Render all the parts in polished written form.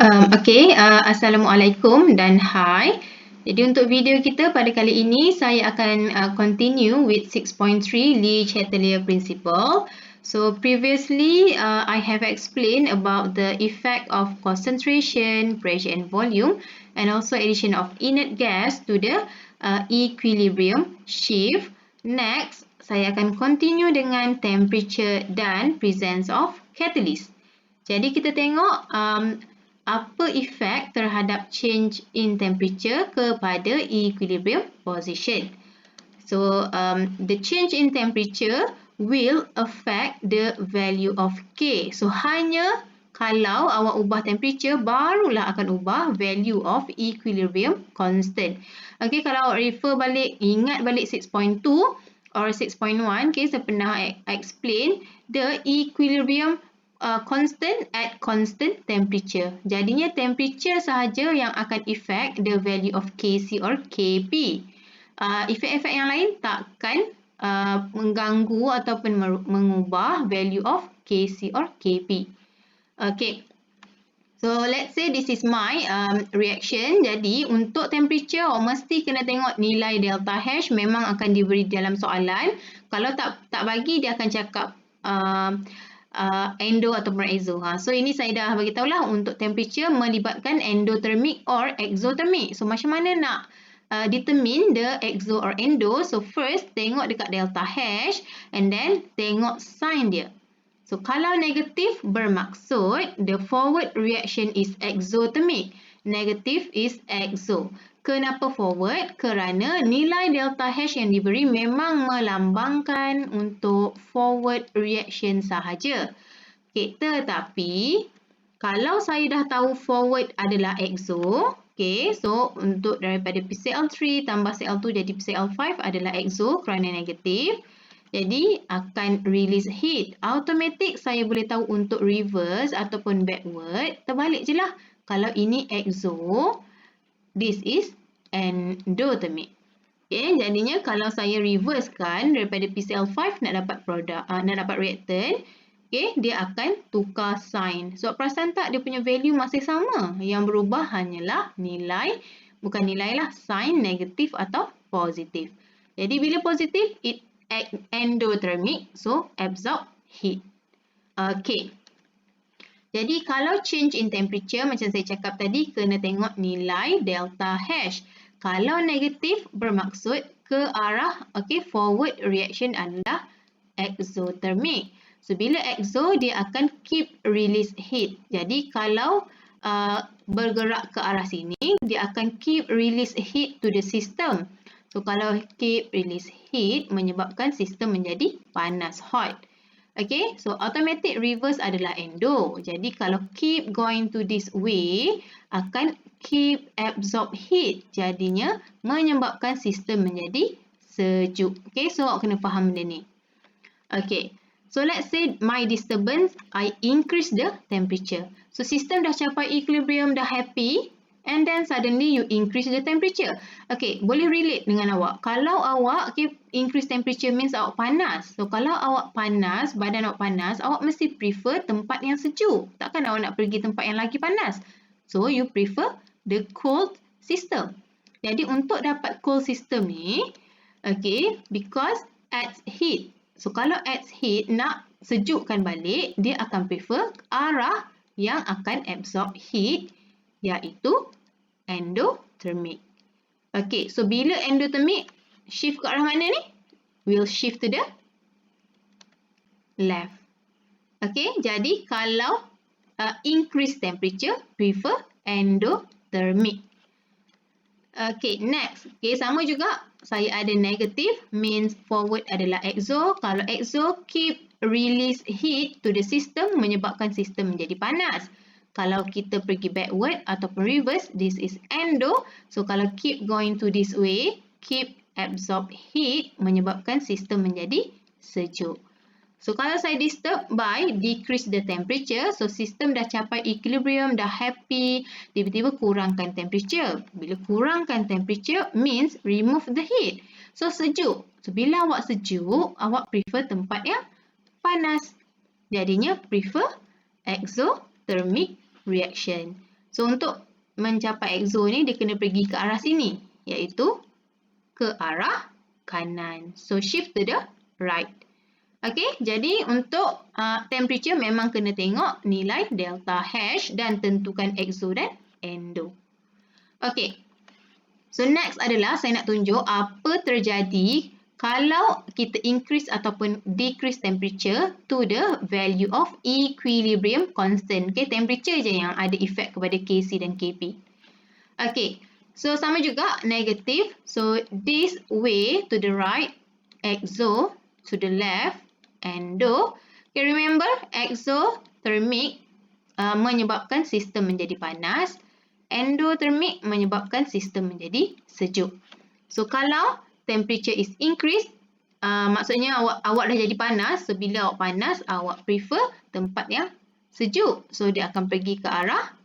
Assalamualaikum dan hi. Jadi untuk video kita pada kali ini, saya akan continue with 6.3 Lee Chatelier Principle. So previously, I have explained about the effect of concentration, pressure and volume, and also addition of inert gas to the equilibrium shift. Next, saya akan continue dengan temperature dan presence of catalyst. Jadi kita tengok apa efek terhadap change in temperature kepada equilibrium position. So, the change in temperature will affect the value of K. So, hanya kalau awak ubah temperature, barulah akan ubah value of equilibrium constant. Okay, kalau awak refer balik, ingat balik 6.2 or 6.1, okay, saya pernah explain the equilibrium constant at constant temperature. Jadinya temperature sahaja yang akan affect the value of Kc or Kp. Efek-efek yang lain takkan mengganggu ataupun mengubah value of Kc or Kp. Okay. So, let's say this is my reaction. Jadi, untuk temperature, mesti kena tengok nilai delta H memang akan diberi dalam soalan. Kalau tak bagi, dia akan cakap endo ataupun exo. So ini saya dah bagi tahulah untuk temperature melibatkan endothermic or exothermic. So macam mana nak determine the exo or endo? So first tengok dekat delta H and then tengok sign dia. So kalau negatif bermaksud the forward reaction is exothermic. Negatif is exo. Kenapa forward? Kerana nilai delta H yang diberi memang melambangkan untuk forward reaction sahaja. Okay, tetapi kalau saya dah tahu forward adalah exo, okay, so untuk daripada PCl3 tambah Cl2 jadi PCl5 adalah exo kerana negatif. Jadi akan release heat. Automatic saya boleh tahu untuk reverse ataupun backward. Terbalik je lah. Kalau ini exo, this is endothermic. Okay, jadinya kalau saya reversekan daripada PCl5 nak dapat produk, nak dapat reactant, okay, dia akan tukar sign. So perasan tak dia punya value masih sama. Yang berubah hanyalah nilai, bukan nilai lah, sign negatif atau positif. Jadi bila positif, it endothermic, so absorb heat. Okay. Jadi kalau change in temperature macam saya cakap tadi kena tengok nilai delta H. Kalau negatif bermaksud ke arah forward reaction adalah exothermic. So bila exo dia akan keep release heat. Jadi kalau bergerak ke arah sini dia akan keep release heat to the system. So kalau keep release heat menyebabkan sistem menjadi panas, hot. Okay, so automatic reverse adalah endo. Jadi kalau keep going to this way, akan keep absorb heat. Jadinya menyebabkan sistem menjadi sejuk. Okay, so awak kena faham benda ni. Okay, so let's say my disturbance, I increase the temperature. So sistem dah capai equilibrium, dah happy. And then suddenly you increase the temperature. Okay, boleh relate dengan awak. Kalau awak increase temperature means awak panas. So kalau awak panas, badan awak panas, awak mesti prefer tempat yang sejuk. Takkan awak nak pergi tempat yang lagi panas. So you prefer the cold system. Jadi untuk dapat cold system ni, okay, because adds heat. So kalau adds heat, nak sejukkan balik, dia akan prefer arah yang akan absorb heat, iaitu endothermic. Okay, so bila endothermic, shift ke arah mana ni? Will shift to the left. Okay, jadi kalau increase temperature, prefer endothermic. Okay, next. Okay, sama juga. Saya ada negative, means forward adalah exo. Kalau exo, keep release heat to the system, menyebabkan sistem menjadi panas. Kalau kita pergi backward ataupun reverse, this is endo. So kalau keep going to this way, keep absorb heat, menyebabkan sistem menjadi sejuk. So kalau saya disturb by decrease the temperature, so sistem dah capai equilibrium, dah happy, tiba-tiba kurangkan temperature. Bila kurangkan temperature means remove the heat. So sejuk. So bila awak sejuk, awak prefer tempat yang panas. Jadinya prefer exothermic reaction. So, untuk mencapai exo ni, dia kena pergi ke arah sini, iaitu ke arah kanan. So, shift to the right. Okey, jadi untuk temperature memang kena tengok nilai delta H dan tentukan exo dan endo. Okey, so next adalah saya nak tunjuk apa terjadi kalau kita increase ataupun decrease temperature to the value of equilibrium constant. Okay, temperature je yang ada efek kepada Kc dan Kp. Okay, so sama juga negative. So this way to the right, exo, to the left, endo. Okay, remember exothermic menyebabkan sistem menjadi panas. Endothermic menyebabkan sistem menjadi sejuk. So kalau temperature is increased, maksudnya awak dah jadi panas. So bila awak panas, awak prefer tempat yang sejuk. So dia akan pergi ke arah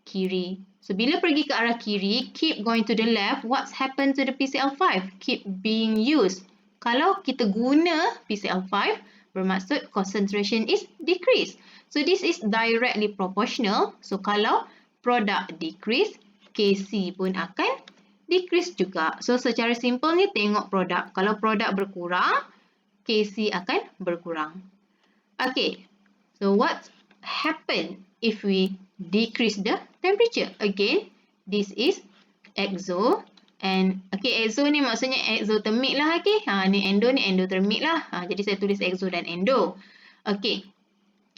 kiri. So bila pergi ke arah kiri, keep going to the left, what's happened to the PCl5? Keep being used. Kalau kita guna PCl5, bermaksud concentration is decreased. So this is directly proportional. So kalau produk decrease, Kc pun akan decrease juga. So secara simple ni tengok produk. Kalau produk berkurang, Kc akan berkurang. Okay, so what happen if we decrease the temperature? Again, this is exo. And okay, exo ni maksudnya exothermic lah. Okay, ni endo ni endothermic lah. Jadi saya tulis exo dan endo. Okay.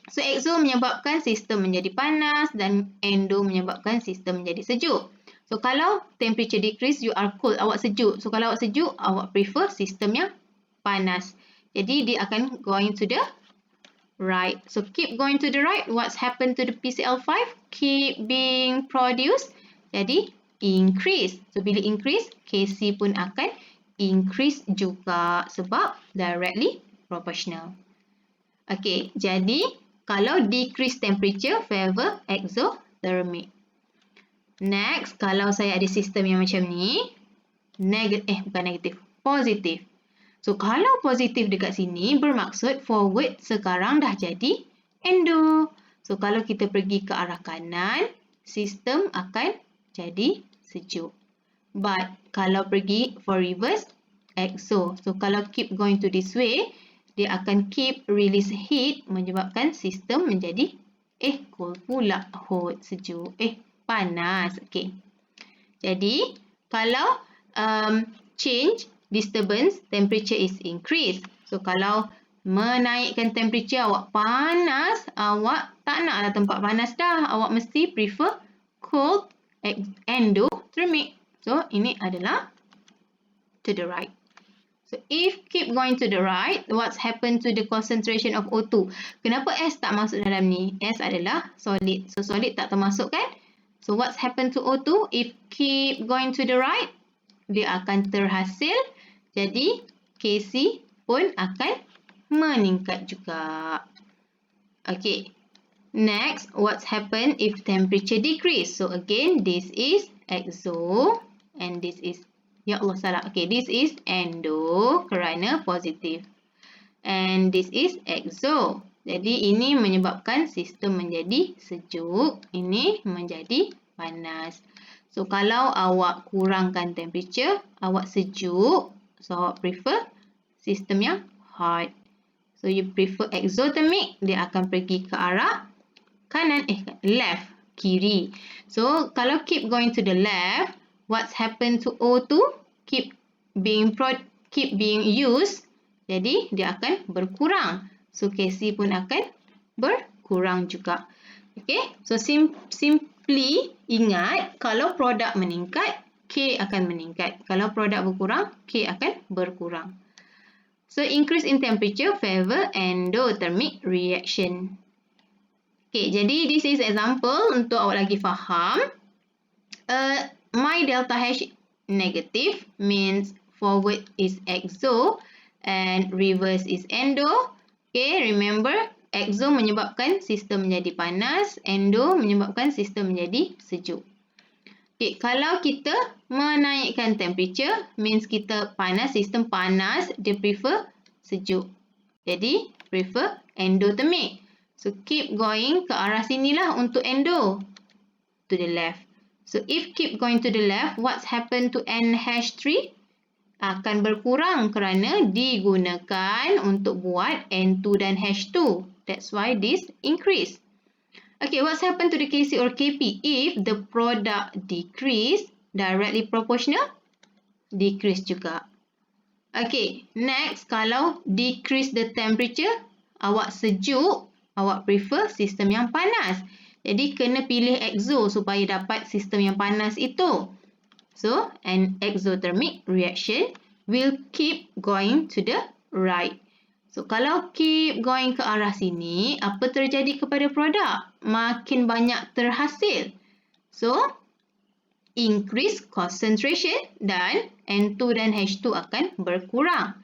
So, exo menyebabkan sistem menjadi panas dan endo menyebabkan sistem menjadi sejuk. So, kalau temperature decrease, you are cold, awak sejuk. So, kalau awak sejuk, awak prefer sistem yang panas. Jadi, dia akan going to the right. So, keep going to the right. What's happened to the PCl5? Keep being produced. Jadi, increase. So, bila increase, Kc pun akan increase juga sebab directly proportional. Okay, jadi kalau decrease temperature, favor exothermic. Next, kalau saya ada sistem yang macam ni, bukan negatif, positif. So, kalau positif dekat sini, bermaksud forward sekarang dah jadi endo. So, kalau kita pergi ke arah kanan, sistem akan jadi sejuk. But, kalau pergi for reverse, exo. So, kalau keep going to this way, dia akan keep release heat menyebabkan sistem menjadi cold pula. Hot, sejuk. Panas. Okay. Jadi, kalau change, disturbance, temperature is increased. So, kalau menaikkan temperature, awak panas, awak tak naklah tempat panas dah. Awak mesti prefer cold, endothermic. So, ini adalah to the right. So, if keep going to the right, what's happened to the concentration of O2? Kenapa S tak masuk dalam ni? S adalah solid. So, solid tak termasuk kan? So, what's happened to O2? If keep going to the right, dia akan terhasil. Jadi, Kc pun akan meningkat juga. Okay. Next, what's happened if temperature decrease? So, again, this is exo and this is ya Allah, salah. Okay, this is endo kerana positif. And this is exo. Jadi, ini menyebabkan sistem menjadi sejuk. Ini menjadi panas. So, kalau awak kurangkan temperature, awak sejuk. So, awak prefer sistem yang hot. So, you prefer exothermic, dia akan pergi ke arah kanan, left, kiri. So, kalau keep going to the left, what's happened to O2? Keep being used. Jadi, dia akan berkurang. So, Kc pun akan berkurang juga. Okay. So, simply ingat, kalau produk meningkat, K akan meningkat. Kalau produk berkurang, K akan berkurang. So, increase in temperature favor endothermic reaction. Okay, jadi this is example untuk awak lagi faham. My delta H negative means forward is exo and reverse is endo. Okay, remember exo menyebabkan sistem menjadi panas, endo menyebabkan sistem menjadi sejuk. Okay, kalau kita menaikkan temperature means kita panas, sistem panas, dia prefer sejuk. Jadi, prefer endothermic. So, keep going ke arah sinilah untuk endo. to the left. So if keep going to the left, what's happened to N-3? Akan berkurang kerana digunakan untuk buat N2 dan H2. That's why this increase. Okay, what's happened to the Kc or Kp? If the product decrease, directly proportional, decrease juga. Okay, next, kalau decrease the temperature, awak sejuk, awak prefer sistem yang panas. Jadi, kena pilih exo supaya dapat sistem yang panas itu. So, an exothermic reaction will keep going to the right. So, kalau keep going ke arah sini, apa terjadi kepada produk? Makin banyak terhasil. So, increase concentration dan N2 dan H2 akan berkurang.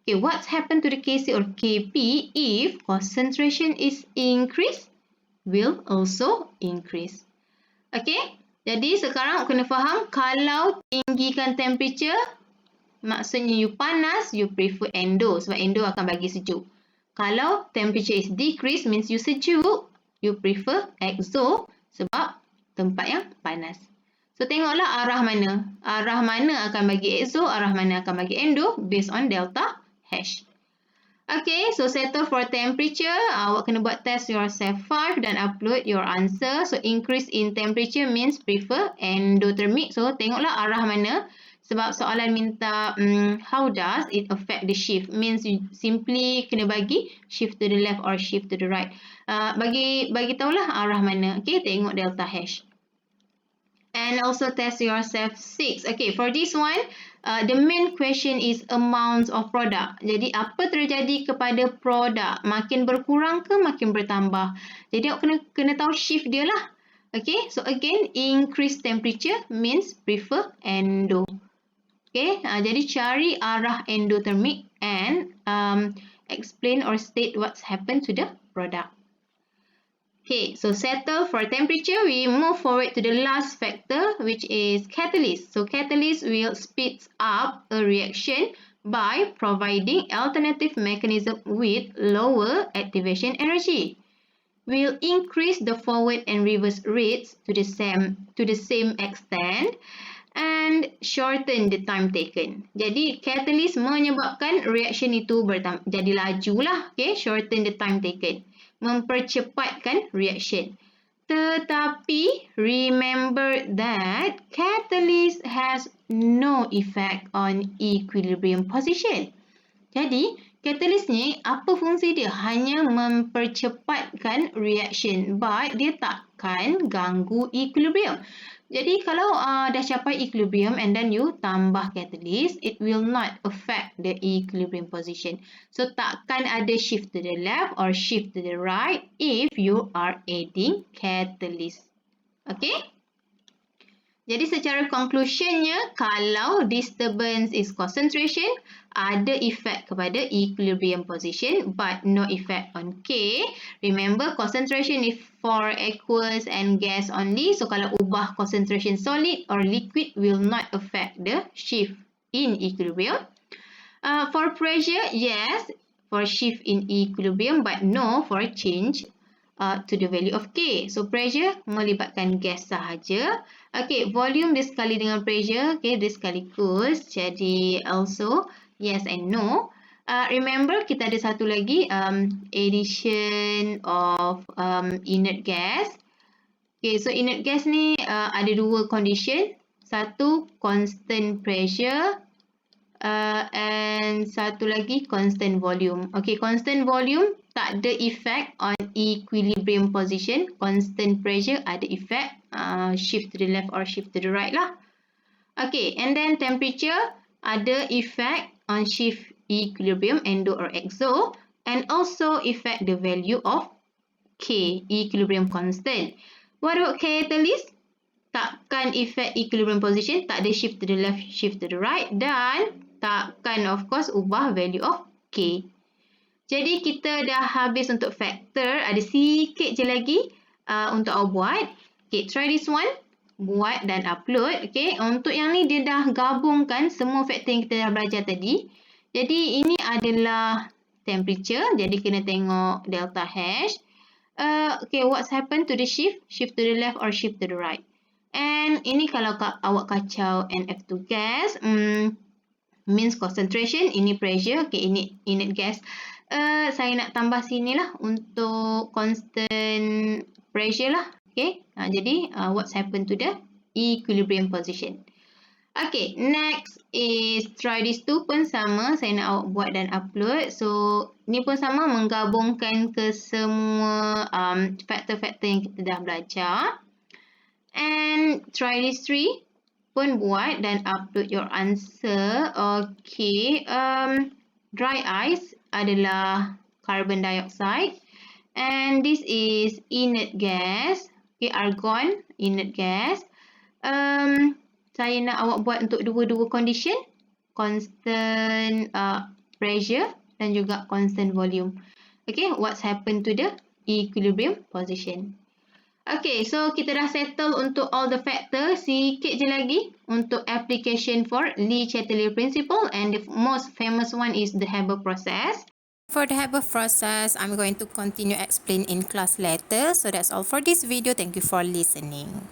Okay, what's happened to the Kc or Kp if concentration is increased? Will also increase. Okay, jadi sekarang kena faham kalau tinggikan temperature, maksudnya you panas, you prefer endo sebab endo akan bagi sejuk. Kalau temperature is decreased means you sejuk, you prefer exo sebab tempat yang panas. So tengoklah arah mana. Arah mana akan bagi exo, arah mana akan bagi endo based on delta H. Okay, so settle for temperature. Awak kena buat test yourself 5 dan upload your answer. So increase in temperature means prefer endothermic. So tengoklah arah mana. Sebab soalan minta how does it affect the shift? Means you simply kena bagi shift to the left or shift to the right. Bagi tahulah arah mana. Okay, tengok delta H. And also test yourself 6. Okay, for this one, the main question is amount of product. Jadi, apa terjadi kepada produk? Makin berkurang ke makin bertambah? Jadi, awak kena tahu shift dia lah. Okay, so again, increase temperature means prefer endo. Okay, jadi cari arah endothermic and explain or state what's happened to the product. Okay, so settle for temperature. We move forward to the last factor, which is catalyst. So catalyst will speed up a reaction by providing alternative mechanism with lower activation energy. Will increase the forward and reverse rates to the same extent and shorten the time taken. Jadi catalyst menyebabkan reaction itu jadi laju lah. Okay, shorten the time taken. Mempercepatkan reaction. Tetapi remember that catalyst has no effect on equilibrium position. Jadi catalyst ni apa fungsi dia? Hanya mempercepatkan reaction but dia takkan ganggu equilibrium. Jadi kalau dah capai equilibrium and then you tambah catalyst, it will not affect the equilibrium position. So takkan ada shift to the left or shift to the right if you are adding catalyst. Okay? Jadi secara conclusionnya, kalau disturbance is concentration, ada effect kepada equilibrium position but no effect on K. Remember, concentration is for aqueous and gas only. So kalau ubah concentration solid or liquid will not affect the shift in equilibrium. For pressure, yes, for shift in equilibrium but no for change to the value of K. So pressure melibatkan gas sahaja. Okay, volume dia sekali dengan pressure. Okay, dia sekaligus. Jadi also yes and no. Remember kita ada satu lagi addition of inert gas. Okay, so inert gas ni ada dua condition. Satu constant pressure and satu lagi constant volume. Okay, constant volume tak ada effect on equilibrium position. Constant pressure ada effect shift to the left or shift to the right lah. Okay, and then temperature ada effect on shift equilibrium endo or exo and also effect the value of K, equilibrium constant. What about catalyst? Takkan effect equilibrium position, tak ada shift to the left, shift to the right dan takkan of course ubah value of K. Jadi kita dah habis untuk factor, ada sikit je lagi untuk awak buat. Okay, try this one. Buat dan upload. Okay, untuk yang ni dia dah gabungkan semua factor yang kita dah belajar tadi. Jadi ini adalah temperature, jadi kena tengok delta H. Okay, what's happened to the shift? Shift to the left or shift to the right? And ini kalau awak kacau NF2 gas, means concentration, ini pressure, okay, ini inert gas. Saya nak tambah sini lah untuk constant pressure lah, okay. Jadi, what's happened to the equilibrium position? Okay, next is try this two pun sama. Saya nak awak buat dan upload. So, ni pun sama menggabungkan ke semua faktor-faktor yang kita dah belajar. And try this three pun buat dan upload your answer. Okay, dry ice adalah carbon dioxide. And this is inert gas. Okay, argon, inert gas. Saya nak awak buat untuk dua-dua condition, constant pressure dan juga constant volume. Okay, what's happened to the equilibrium position? Okay, so kita dah settle untuk all the factors. Sikit je lagi untuk application for Le Chatelier principle, and the most famous one is the Haber process. For the Haber process, I'm going to continue explain in class later. So that's all for this video. Thank you for listening.